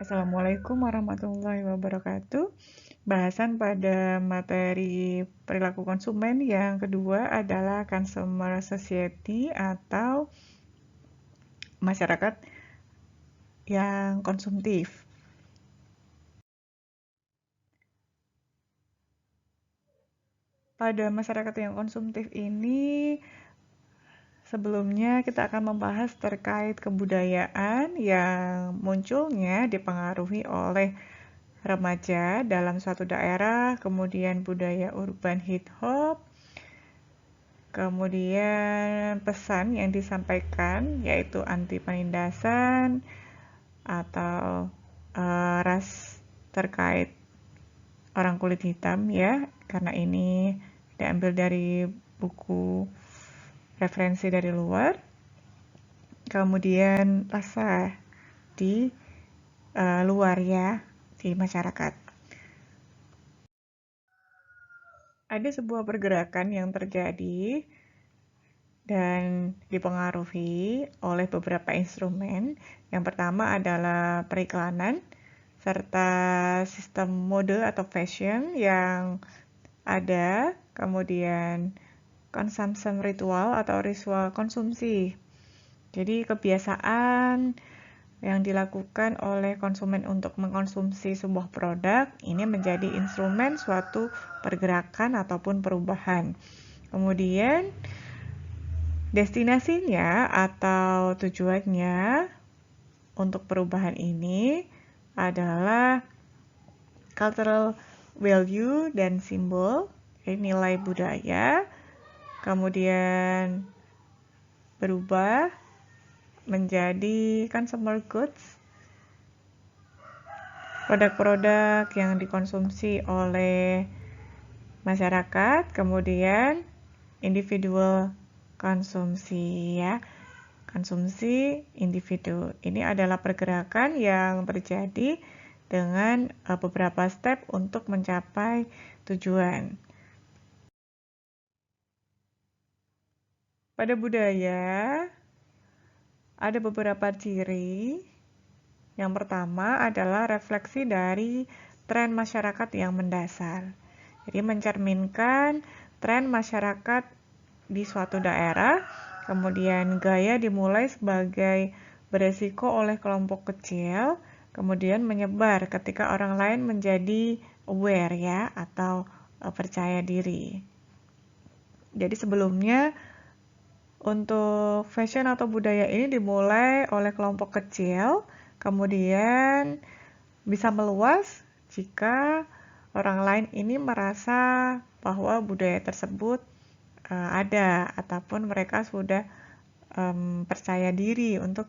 Assalamualaikum warahmatullahi wabarakatuh. Bahasan pada materi perilaku konsumen yang kedua adalah consumer society atau masyarakat yang konsumtif. Pada masyarakat yang konsumtif ini, sebelumnya kita akan membahas terkait kebudayaan yang munculnya dipengaruhi oleh remaja dalam suatu daerah, kemudian budaya urban hip hop, kemudian pesan yang disampaikan yaitu anti penindasan atau ras terkait orang kulit hitam ya, karena ini diambil dari buku referensi dari luar. Kemudian rasa di luar ya, di masyarakat. Ada sebuah pergerakan yang terjadi dan dipengaruhi oleh beberapa instrumen. Yang pertama adalah periklanan, serta sistem mode atau fashion yang ada, kemudian consumption ritual atau ritual konsumsi. Jadi kebiasaan yang dilakukan oleh konsumen untuk mengkonsumsi sebuah produk ini menjadi instrumen suatu pergerakan ataupun perubahan. Kemudian destinasinya atau tujuannya untuk perubahan ini adalah cultural value dan simbol, nilai budaya, kemudian berubah menjadi consumer goods, produk-produk yang dikonsumsi oleh masyarakat, kemudian individual konsumsi ya. Konsumsi individu. Ini adalah pergerakan yang terjadi dengan beberapa step untuk mencapai tujuan. Pada budaya, ada beberapa ciri. Yang pertama adalah refleksi dari tren masyarakat yang mendasar. Jadi mencerminkan tren masyarakat di suatu daerah, kemudian gaya dimulai sebagai beresiko oleh kelompok kecil, kemudian menyebar ketika orang lain menjadi aware ya, atau percaya diri. Jadi sebelumnya untuk fashion atau budaya ini dimulai oleh kelompok kecil, kemudian bisa meluas jika orang lain ini merasa bahwa budaya tersebut ada ataupun mereka sudah percaya diri untuk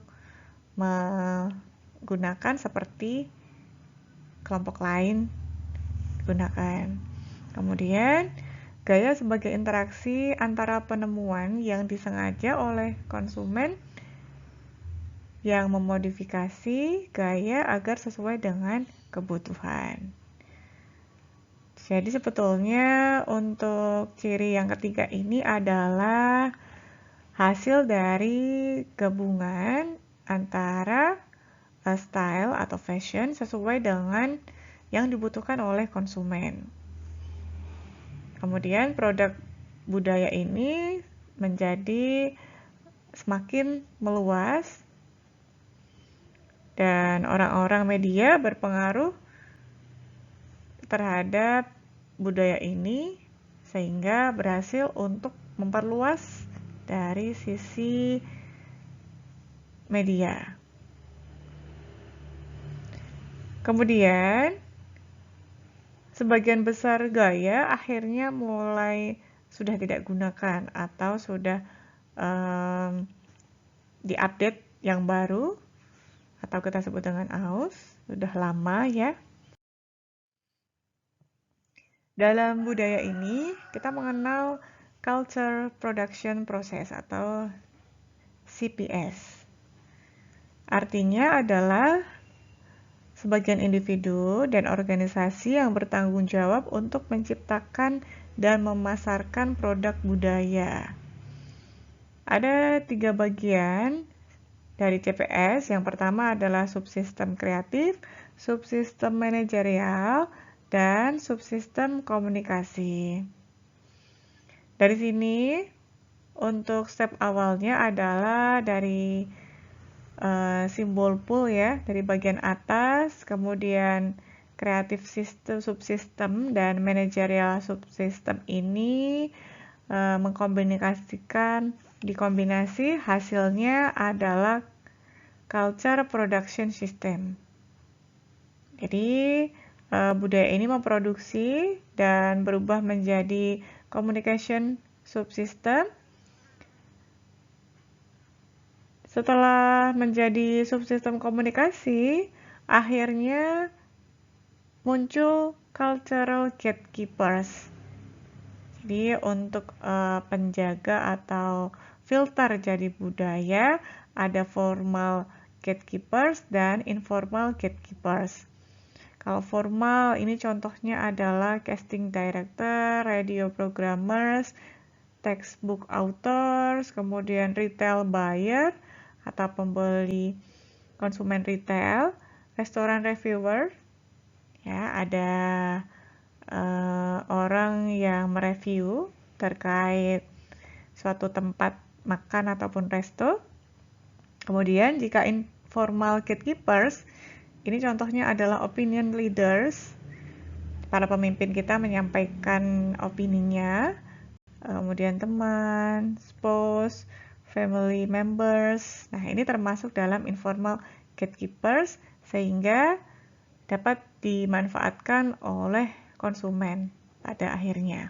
menggunakan seperti kelompok lain gunakan. Kemudian gaya sebagai interaksi antara penemuan yang disengaja oleh konsumen yang memodifikasi gaya agar sesuai dengan kebutuhan. Jadi sebetulnya untuk ciri yang ketiga ini adalah hasil dari gabungan antara style atau fashion sesuai dengan yang dibutuhkan oleh konsumen. Kemudian produk budaya ini menjadi semakin meluas dan orang-orang media berpengaruh terhadap budaya ini sehingga berhasil untuk memperluas dari sisi media. Kemudian sebagian besar gaya akhirnya mulai sudah tidak gunakan atau sudah diupdate yang baru atau kita sebut dengan aus, sudah lama ya. Dalam budaya ini kita mengenal Culture Production Process atau CPS. Artinya adalah sebagian individu dan organisasi yang bertanggung jawab untuk menciptakan dan memasarkan produk budaya. Ada 3 bagian dari CPS. Yang pertama adalah subsistem kreatif, subsistem manajerial, dan subsistem komunikasi. Dari sini, untuk step awalnya adalah dari simbol pool ya, dari bagian atas, kemudian kreatif sistem, subsistem, dan manajerial subsistem ini dikombinasi hasilnya adalah culture production system. Jadi budaya ini memproduksi dan berubah menjadi communication subsystem. Setelah menjadi subsistem komunikasi, akhirnya muncul cultural gatekeepers. Jadi untuk penjaga atau filter jadi budaya, ada formal gatekeepers dan informal gatekeepers. Kalau formal ini contohnya adalah casting director, radio programmers, textbook authors, kemudian retail buyer atau pembeli konsumen retail, restoran reviewer, ya ada orang yang mereview terkait suatu tempat makan ataupun resto. Kemudian jika informal gatekeepers, ini contohnya adalah opinion leaders, para pemimpin kita menyampaikan opininya, kemudian teman, spouse, family members. Nah, ini termasuk dalam informal gatekeepers sehingga dapat dimanfaatkan oleh konsumen pada akhirnya.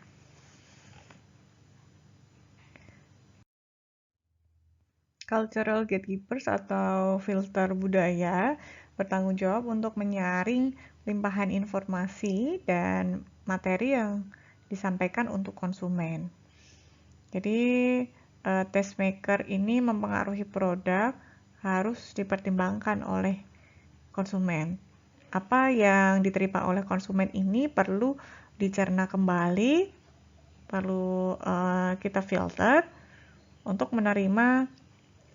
Cultural gatekeepers atau filter budaya bertanggung jawab untuk menyaring limpahan informasi dan materi yang disampaikan untuk konsumen. Jadi tastemaker ini mempengaruhi produk harus dipertimbangkan oleh konsumen. Apa yang diterima oleh konsumen ini perlu dicerna kembali, perlu kita filter untuk menerima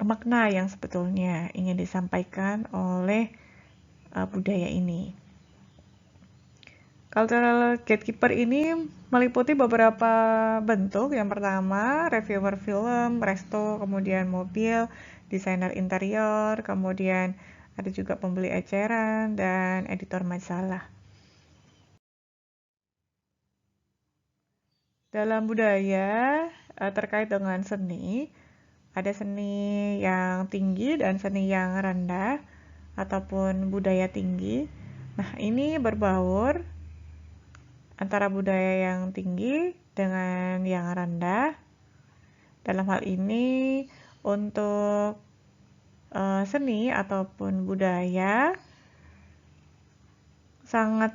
makna yang sebetulnya ingin disampaikan oleh budaya ini. Cultural gatekeeper ini meliputi beberapa bentuk. Yang pertama, reviewer film, resto, kemudian mobil, desainer interior, kemudian ada juga pembeli eceran, dan editor majalah. Dalam budaya, terkait dengan seni, ada seni yang tinggi dan seni yang rendah, ataupun budaya tinggi. Nah, ini berbaur antara budaya yang tinggi dengan yang rendah. Dalam hal ini, untuk seni ataupun budaya sangat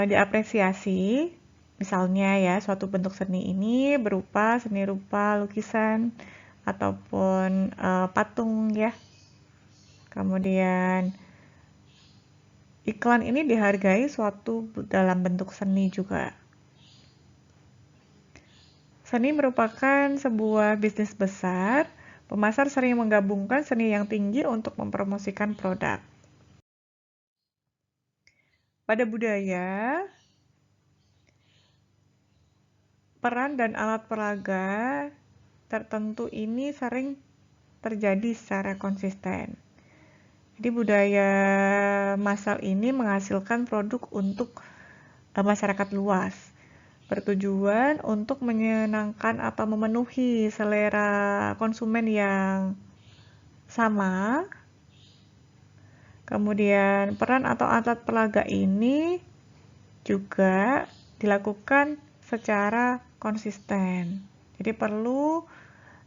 diapresiasi. Misalnya ya, suatu bentuk seni ini berupa seni rupa, lukisan, ataupun patung ya. Kemudian iklan ini dihargai suatu dalam bentuk seni juga. Seni merupakan sebuah bisnis besar. Pemasar sering menggabungkan seni yang tinggi untuk mempromosikan produk. Pada budaya, peran dan alat peraga tertentu ini sering terjadi secara konsisten. Jadi budaya massal ini menghasilkan produk untuk masyarakat luas, bertujuan untuk menyenangkan atau memenuhi selera konsumen yang sama. Kemudian peran atau alat peraga ini juga dilakukan secara konsisten. Jadi perlu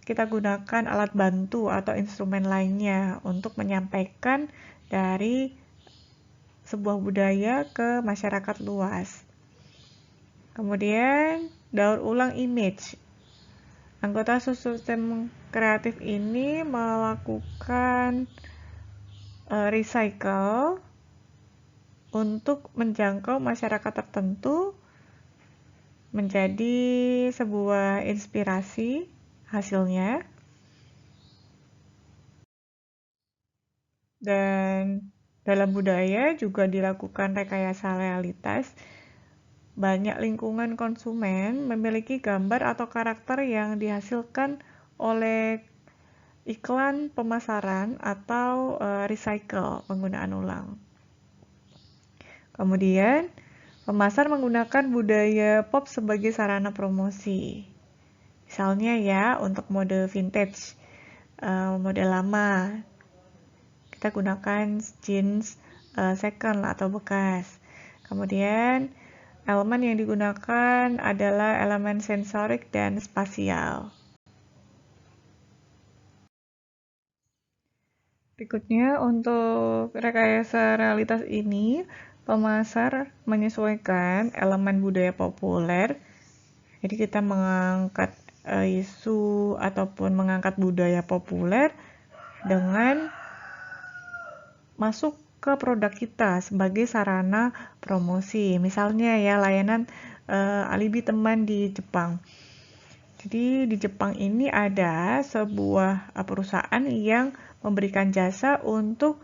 kita gunakan alat bantu atau instrumen lainnya untuk menyampaikan dari sebuah budaya ke masyarakat luas. Kemudian daur ulang image. Anggota subsistem kreatif ini melakukan recycle untuk menjangkau masyarakat tertentu menjadi sebuah inspirasi hasilnya. Dan dalam budaya juga dilakukan rekayasa realitas. Banyak lingkungan konsumen memiliki gambar atau karakter yang dihasilkan oleh iklan pemasaran atau recycle, penggunaan ulang. Kemudian, pemasar menggunakan budaya pop sebagai sarana promosi. Misalnya ya, untuk mode vintage, model lama, kita gunakan jeans second atau bekas. Kemudian, elemen yang digunakan adalah elemen sensorik dan spasial. Berikutnya, untuk rekayasa realitas ini, pemasar menyesuaikan elemen budaya populer. Jadi kita mengangkat isu ataupun mengangkat budaya populer dengan masuk ke produk kita sebagai sarana promosi. Misalnya ya, layanan alibi teman di Jepang. Jadi di Jepang ini ada sebuah perusahaan yang memberikan jasa untuk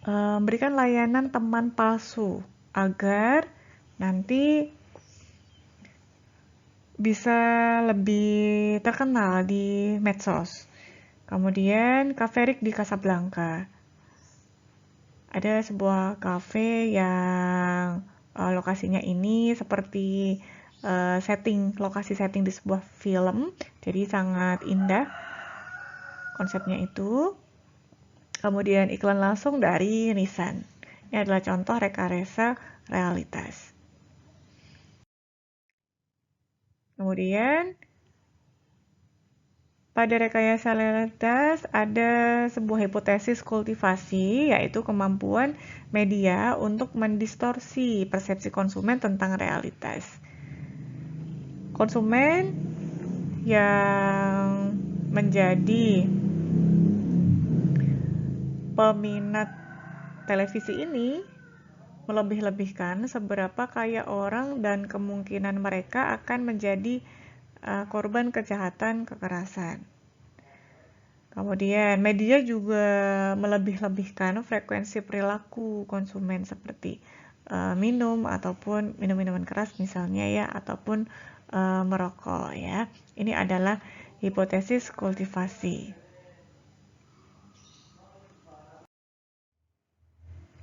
memberikan layanan teman palsu agar nanti bisa lebih terkenal di medsos. Kemudian Cafe Rick di Casablanca. Ada sebuah kafe yang lokasinya ini seperti lokasi setting di sebuah film, jadi sangat indah konsepnya itu. Kemudian iklan langsung dari Nissan. Ini adalah contoh rekayasa realitas. Kemudian pada rekayasa realitas ada sebuah hipotesis kultivasi, yaitu kemampuan media untuk mendistorsi persepsi konsumen tentang realitas. Konsumen yang menjadi peminat televisi ini melebih-lebihkan seberapa kaya orang dan kemungkinan mereka akan menjadi korban kejahatan kekerasan. Kemudian media juga melebih-lebihkan frekuensi perilaku konsumen seperti minum ataupun minum minuman keras misalnya ya, ataupun merokok ya. Ini adalah hipotesis kultivasi.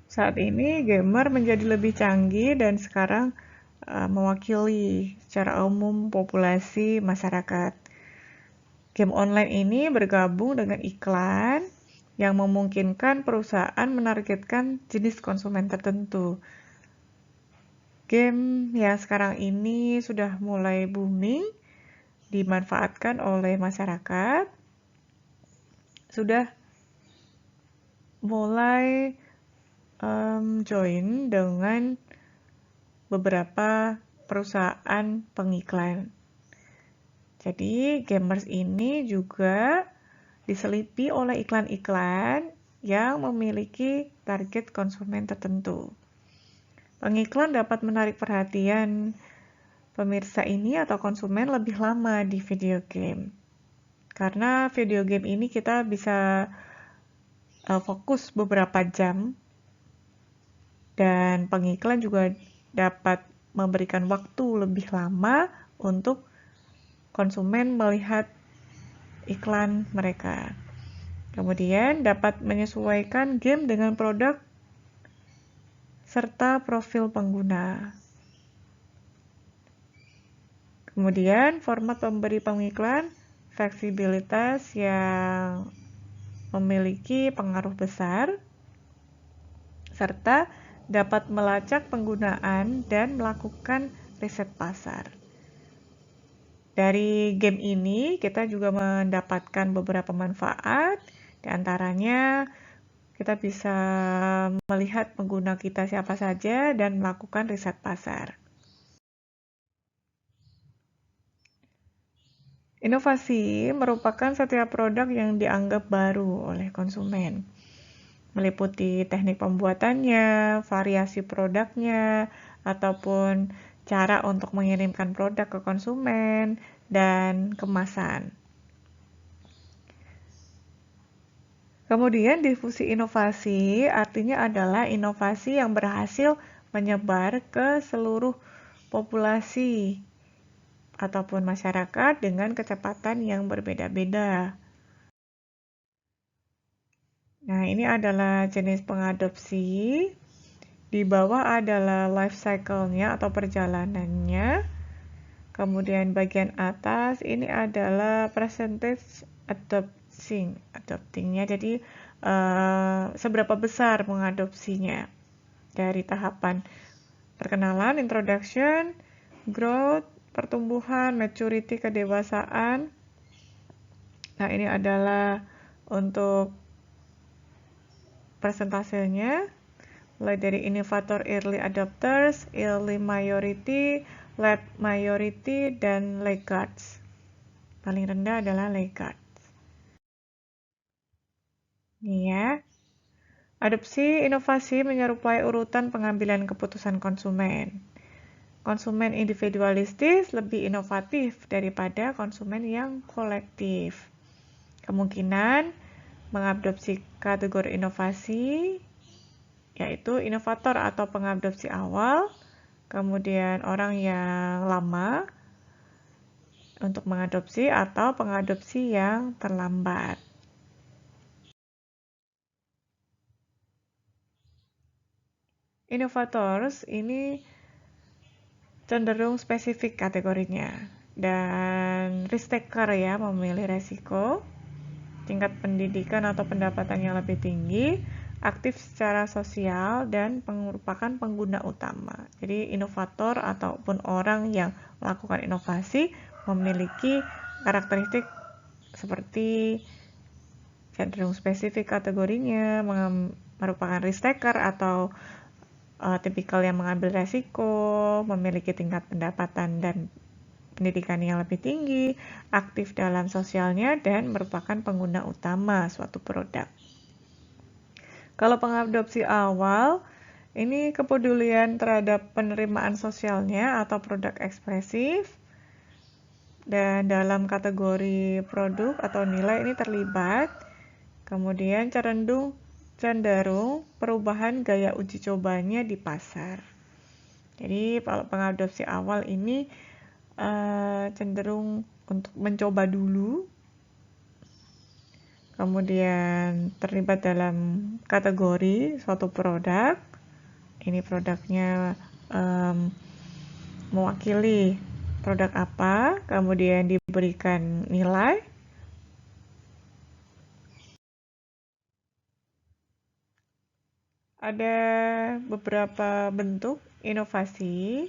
Saat ini gamer menjadi lebih canggih dan sekarang mewakili secara umum populasi masyarakat. Game online ini bergabung dengan iklan yang memungkinkan perusahaan menargetkan jenis konsumen tertentu. Game yang sekarang ini sudah mulai booming, dimanfaatkan oleh masyarakat, sudah mulai join dengan beberapa perusahaan pengiklan. Jadi gamers ini juga diselipi oleh iklan-iklan yang memiliki target konsumen tertentu. Pengiklan dapat menarik perhatian pemirsa ini atau konsumen lebih lama di video game. Karena video game ini kita bisa fokus beberapa jam dan pengiklan juga dapat memberikan waktu lebih lama untuk konsumen melihat iklan mereka. Kemudian dapat menyesuaikan game dengan produk serta profil pengguna. Kemudian format pemberi pengiklan, fleksibilitas yang memiliki pengaruh besar, serta dapat melacak penggunaan dan melakukan riset pasar. Dari game ini kita juga mendapatkan beberapa manfaat, di antaranya kita bisa melihat pengguna kita siapa saja dan melakukan riset pasar. Inovasi merupakan setiap produk yang dianggap baru oleh konsumen, meliputi teknik pembuatannya, variasi produknya, ataupun cara untuk mengirimkan produk ke konsumen, dan kemasan. Kemudian difusi inovasi artinya adalah inovasi yang berhasil menyebar ke seluruh populasi ataupun masyarakat dengan kecepatan yang berbeda-beda. Nah, ini adalah jenis pengadopsi. Di bawah adalah life cycle-nya atau perjalanannya. Kemudian bagian atas ini adalah percentage adoptingnya. Jadi seberapa besar mengadopsinya dari tahapan perkenalan, introduction, growth, pertumbuhan, maturity, kedewasaan. Nah, ini adalah untuk persentasenya, mulai dari innovator early adopters, early majority, late majority, dan laggards. Paling rendah adalah laggards. Ini ya. Adopsi inovasi menyerupai urutan pengambilan keputusan konsumen. Konsumen individualistis lebih inovatif daripada konsumen yang kolektif. Kemungkinan mengadopsi kategori inovasi yaitu inovator atau pengadopsi awal, kemudian orang yang lama untuk mengadopsi atau pengadopsi yang terlambat. Innovators ini cenderung spesifik kategorinya dan risk taker ya, memilih resiko, tingkat pendidikan atau pendapatan yang lebih tinggi, aktif secara sosial, dan merupakan pengguna utama. Jadi inovator ataupun orang yang melakukan inovasi memiliki karakteristik seperti cenderung spesifik kategorinya, merupakan risk taker atau tipikal yang mengambil resiko, memiliki tingkat pendapatan dan pendidikan yang lebih tinggi, aktif dalam sosialnya, dan merupakan pengguna utama suatu produk. Kalau pengadopsi awal, ini kepedulian terhadap penerimaan sosialnya atau produk ekspresif, dan dalam kategori produk atau nilai ini terlibat. Kemudian cenderung perubahan gaya uji cobanya di pasar. Jadi kalau pengadopsi awal ini cenderung untuk mencoba dulu, kemudian terlibat dalam kategori suatu produk. Ini produknya mewakili produk apa, kemudian diberikan nilai. Ada beberapa bentuk inovasi.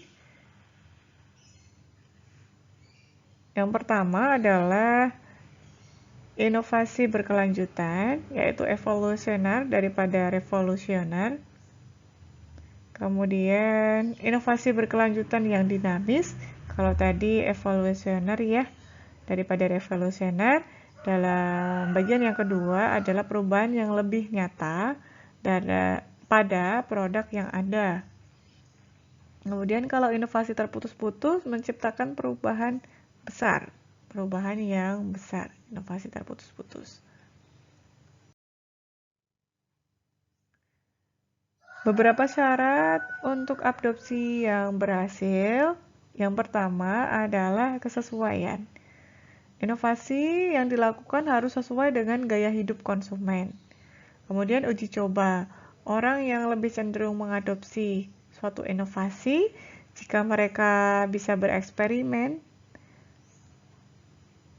Yang pertama adalah inovasi berkelanjutan, yaitu evolusioner daripada revolusioner. Kemudian inovasi berkelanjutan yang dinamis, kalau tadi evolusioner ya, daripada revolusioner. Dalam bagian yang kedua adalah perubahan yang lebih nyata pada produk yang ada. Kemudian kalau inovasi terputus-putus menciptakan perubahan besar, perubahan yang besar, inovasi terputus-putus. Beberapa syarat untuk adopsi yang berhasil. Yang pertama adalah kesesuaian. Inovasi yang dilakukan harus sesuai dengan gaya hidup konsumen. Kemudian uji coba. Orang yang lebih cenderung mengadopsi suatu inovasi jika mereka bisa bereksperimen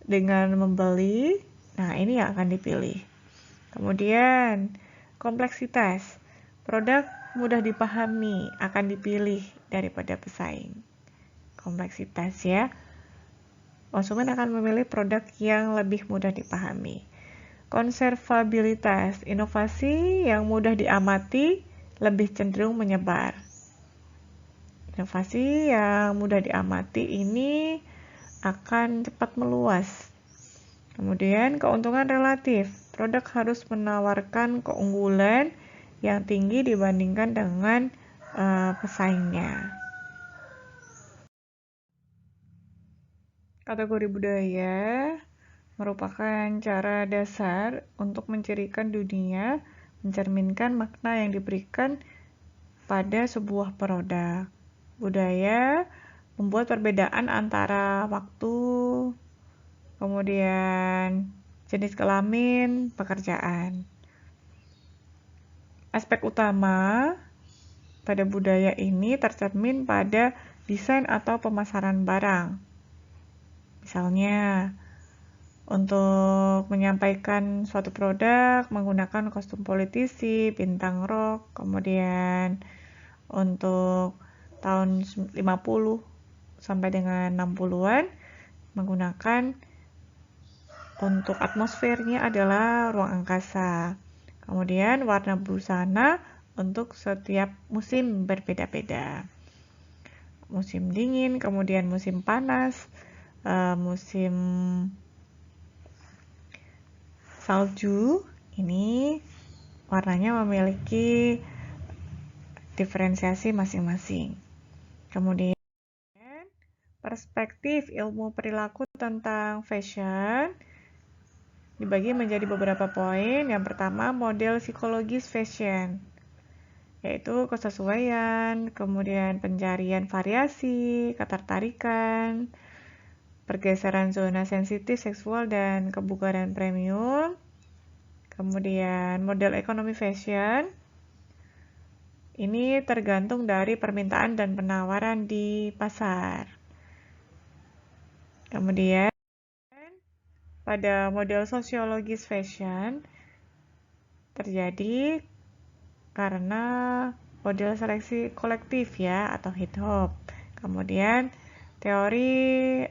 dengan membeli. Nah, ini yang akan dipilih. Kemudian kompleksitas. Produk mudah dipahami akan dipilih daripada pesaing. Kompleksitas ya. Konsumen akan memilih produk yang lebih mudah dipahami. Konservabilitas, inovasi yang mudah diamati lebih cenderung menyebar. Inovasi yang mudah diamati ini akan cepat meluas. Kemudian keuntungan relatif, produk harus menawarkan keunggulan yang tinggi dibandingkan dengan pesaingnya. Kategori budaya merupakan cara dasar untuk mencirikan dunia, mencerminkan makna yang diberikan pada sebuah produk. Budaya membuat perbedaan antara waktu, kemudian jenis kelamin, pekerjaan. Aspek utama pada budaya ini tercermin pada desain atau pemasaran barang. Misalnya, untuk menyampaikan suatu produk menggunakan kostum politisi, bintang rock, kemudian untuk tahun 50 sampai dengan 60-an menggunakan untuk atmosfernya adalah ruang angkasa. Kemudian warna busana untuk setiap musim berbeda-beda. Musim dingin, kemudian musim panas, musim salju, ini warnanya memiliki diferensiasi masing-masing. Kemudian perspektif ilmu perilaku tentang fashion dibagi menjadi beberapa poin. Yang pertama, model psikologis fashion, yaitu kesesuaian, kemudian pencarian variasi, ketertarikan, pergeseran zona sensitif seksual dan kebugaran premium. Kemudian model ekonomi fashion, ini tergantung dari permintaan dan penawaran di pasar. Kemudian pada model sosiologis fashion terjadi karena model seleksi kolektif ya atau hip hop. Kemudian teori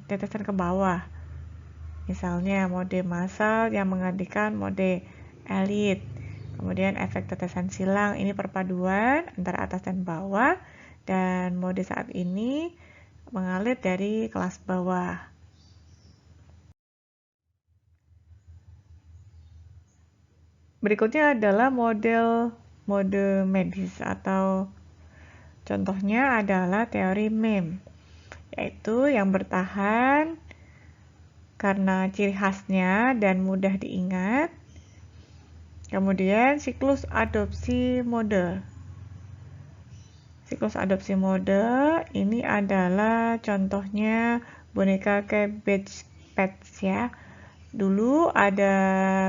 tetesan ke bawah, misalnya mode massal yang menggantikan mode elit. Kemudian efek tetesan silang, ini perpaduan antara atas dan bawah, dan mode saat ini mengalir dari kelas bawah. Berikutnya adalah mode medis atau contohnya adalah teori meme, yaitu yang bertahan karena ciri khasnya dan mudah diingat. Kemudian siklus adopsi mode. Siklus adopsi mode ini adalah contohnya boneka Cabbage Patch ya. Dulu ada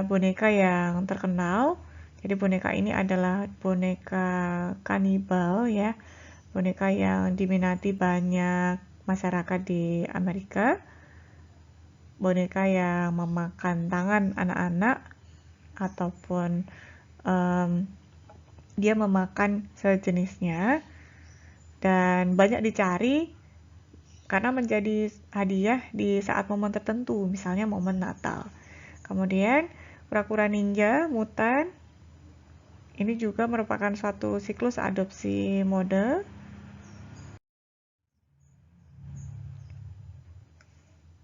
boneka yang terkenal. Jadi boneka ini adalah boneka kanibal ya. Boneka yang diminati banyak masyarakat di Amerika. Boneka yang memakan tangan anak-anak ataupun dia memakan sejenisnya, dan banyak dicari karena menjadi hadiah di saat momen tertentu, misalnya momen Natal. Kemudian kura-kura ninja mutan, ini juga merupakan suatu siklus adopsi mode.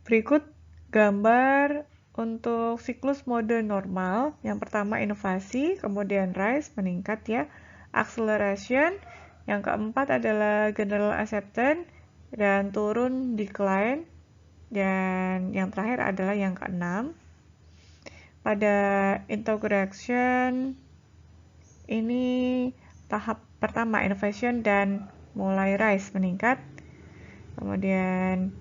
Berikut gambar untuk siklus mode normal. Yang pertama inovasi, kemudian rise, meningkat ya, acceleration. Yang keempat adalah general acceptance, dan turun, decline. Dan yang terakhir adalah yang keenam. Pada integration, ini tahap pertama innovation dan mulai rise, meningkat. Kemudian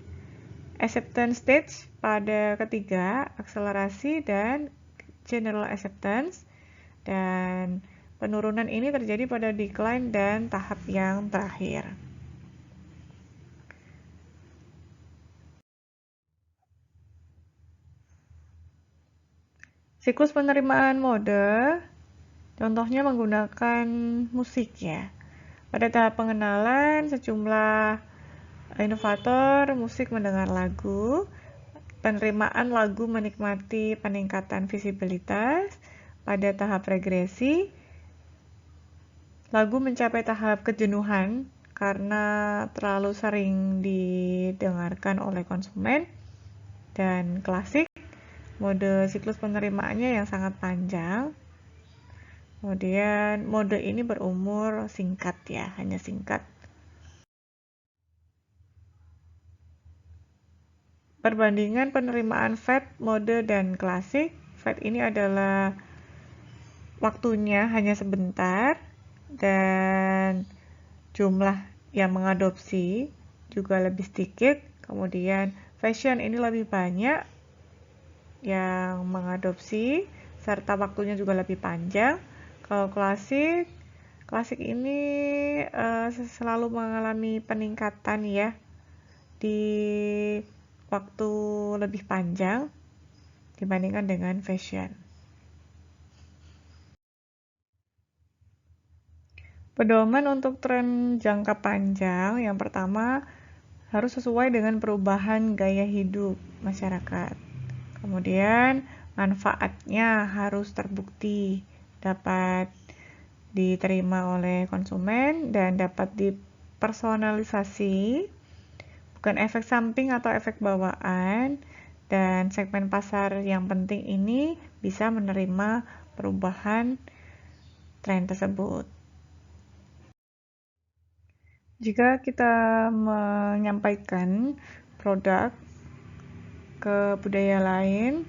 acceptance stage pada ketiga, akselerasi dan general acceptance, dan penurunan ini terjadi pada decline dan tahap yang terakhir. Siklus penerimaan mode, contohnya menggunakan musik ya. Pada tahap pengenalan, sejumlah inovator musik mendengar lagu. Penerimaan lagu menikmati peningkatan visibilitas. Pada tahap regresi, lagu mencapai tahap kejenuhan karena terlalu sering didengarkan oleh konsumen. Dan klasik, mode siklus penerimaannya yang sangat panjang. Kemudian mode ini berumur singkat ya, hanya singkat. perbandingan penerimaan fat, mode, dan klasik. Fat ini adalah waktunya hanya sebentar, dan jumlah yang mengadopsi juga lebih sedikit. Kemudian fashion ini lebih banyak yang mengadopsi, serta waktunya juga lebih panjang. Kalau klasik, klasik ini selalu mengalami peningkatan ya di waktu lebih panjang dibandingkan dengan fashion. Pedoman untuk tren jangka panjang, yang pertama harus sesuai dengan perubahan gaya hidup masyarakat. Kemudian manfaatnya harus terbukti, dapat diterima oleh konsumen dan dapat dipersonalisasi, bukan efek samping atau efek bawaan, dan segmen pasar yang penting ini bisa menerima perubahan tren tersebut. Jika kita menyampaikan produk ke budaya lain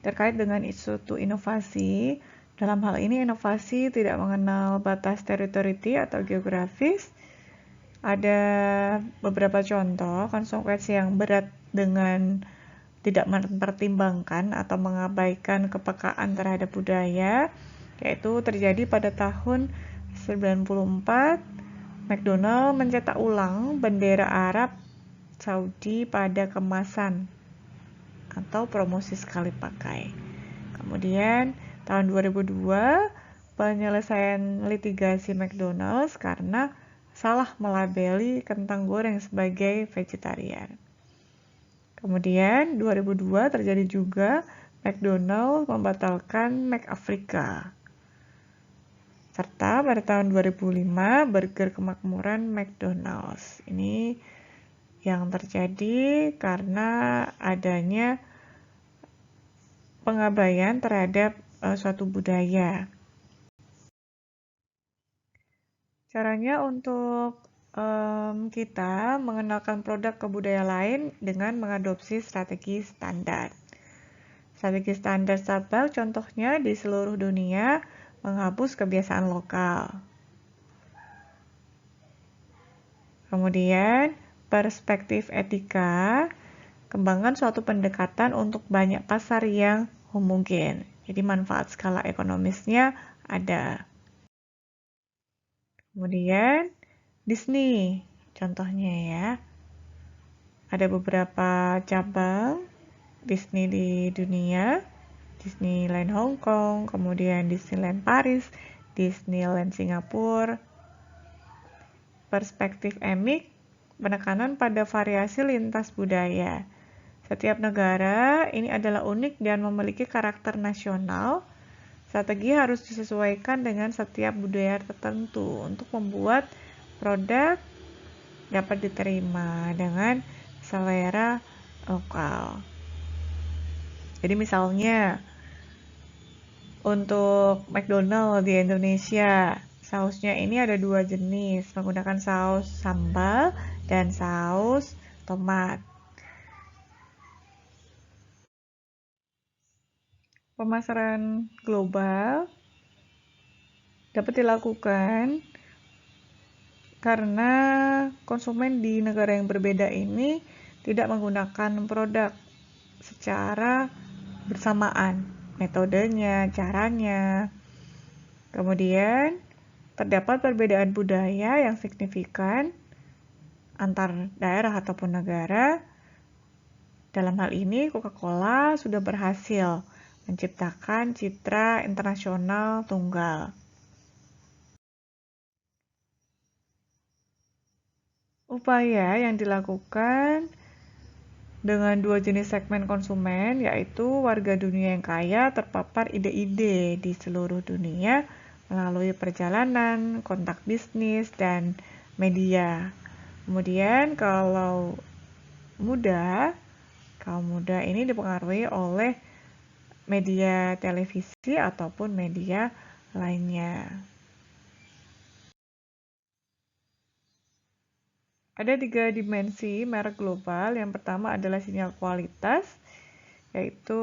terkait dengan suatu inovasi, dalam hal ini inovasi tidak mengenal batas teritori atau geografis. Ada beberapa contoh konsekuensi yang berat dengan tidak mempertimbangkan atau mengabaikan kepekaan terhadap budaya, yaitu terjadi pada tahun 94. McDonald mencetak ulang bendera Arab Saudi pada kemasan atau promosi sekali pakai. Kemudian tahun 2002 penyelesaian litigasi McDonald's karena salah melabeli kentang goreng sebagai vegetarian. Kemudian 2002 terjadi juga McDonald's membatalkan McAfrica. Serta pada tahun 2005 burger kemakmuran McDonald's. Ini yang terjadi karena adanya pengabaian terhadap suatu budaya. Caranya untuk kita mengenalkan produk ke budaya lain dengan mengadopsi strategi standar. Strategi standar Starbucks contohnya di seluruh dunia menghapus kebiasaan lokal. Kemudian, perspektif etika, kembangkan suatu pendekatan untuk banyak pasar yang homogen. Jadi manfaat skala ekonomisnya ada. Kemudian, Disney, contohnya ya. Ada beberapa cabang Disney di dunia. Disneyland Hong Kong, kemudian Disneyland Paris, Disneyland Singapura. Perspektif EMIC, penekanan pada variasi lintas budaya. Setiap negara ini adalah unik dan memiliki karakter nasional. Strategi harus disesuaikan dengan setiap budaya tertentu untuk membuat produk dapat diterima dengan selera lokal. Jadi misalnya, untuk McDonald di Indonesia, sausnya ini ada 2 jenis, menggunakan saus sambal dan saus tomat. Pemasaran global dapat dilakukan karena konsumen di negara yang berbeda ini tidak menggunakan produk secara bersamaan. Metodenya, caranya. Kemudian, terdapat perbedaan budaya yang signifikan antar daerah ataupun negara. Dalam hal ini, Coca-Cola sudah berhasil menciptakan citra internasional tunggal. Upaya yang dilakukan dengan 2 jenis segmen konsumen, yaitu warga dunia yang kaya terpapar ide-ide di seluruh dunia melalui perjalanan, kontak bisnis, dan media. Kemudian kalau kaum muda ini dipengaruhi oleh media televisi ataupun media lainnya. Ada 3 dimensi merek global. Yang pertama adalah sinyal kualitas, yaitu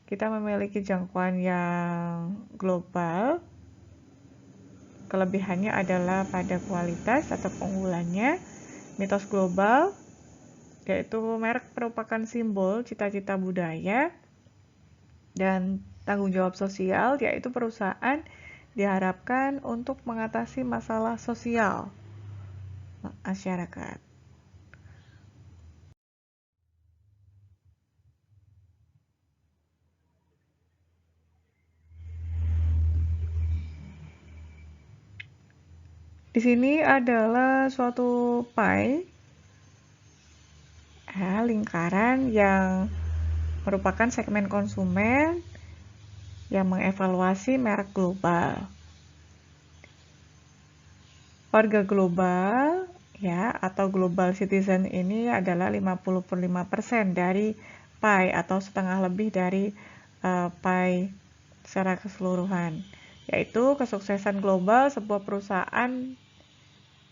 kita memiliki jangkauan yang global. Kelebihannya adalah pada kualitas atau keunggulannya. Mitos global, yaitu merek merupakan simbol cita-cita budaya. Dan tanggung jawab sosial, yaitu perusahaan diharapkan untuk mengatasi masalah sosial masyarakat. Di sini adalah suatu pie, lingkaran yang merupakan segmen konsumen yang mengevaluasi merek global. Warga global ya atau global citizen ini adalah 50% dari pie atau setengah lebih dari pie secara keseluruhan, yaitu kesuksesan global sebuah perusahaan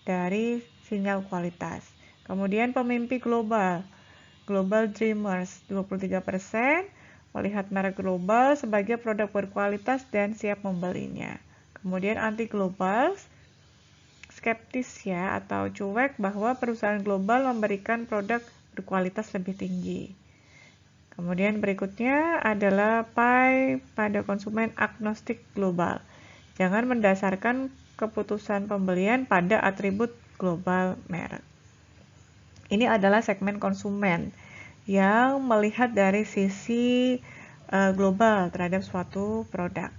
dari sinyal kualitas. Kemudian pemimpi global, global dreamers 23% melihat merek global sebagai produk berkualitas dan siap membelinya. Kemudian anti global, skeptis ya atau cuek bahwa perusahaan global memberikan produk berkualitas lebih tinggi. Kemudian berikutnya adalah pie pada konsumen agnostik global. Jangan mendasarkan keputusan pembelian pada atribut global merek. Ini adalah segmen konsumen yang melihat dari sisi global terhadap suatu produk.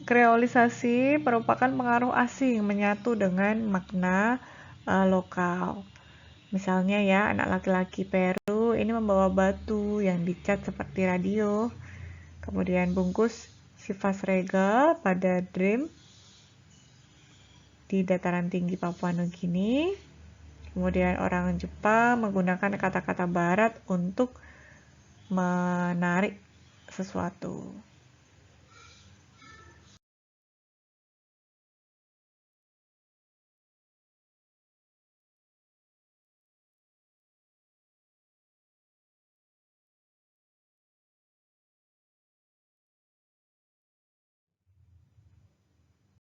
Kreolisasi merupakan pengaruh asing menyatu dengan makna lokal. Misalnya ya, anak laki-laki Peru ini membawa batu yang dicat seperti radio. Kemudian bungkus sifat regal pada Dream di dataran tinggi Papua Nugini. Kemudian orang Jepang menggunakan kata-kata barat untuk menarik sesuatu.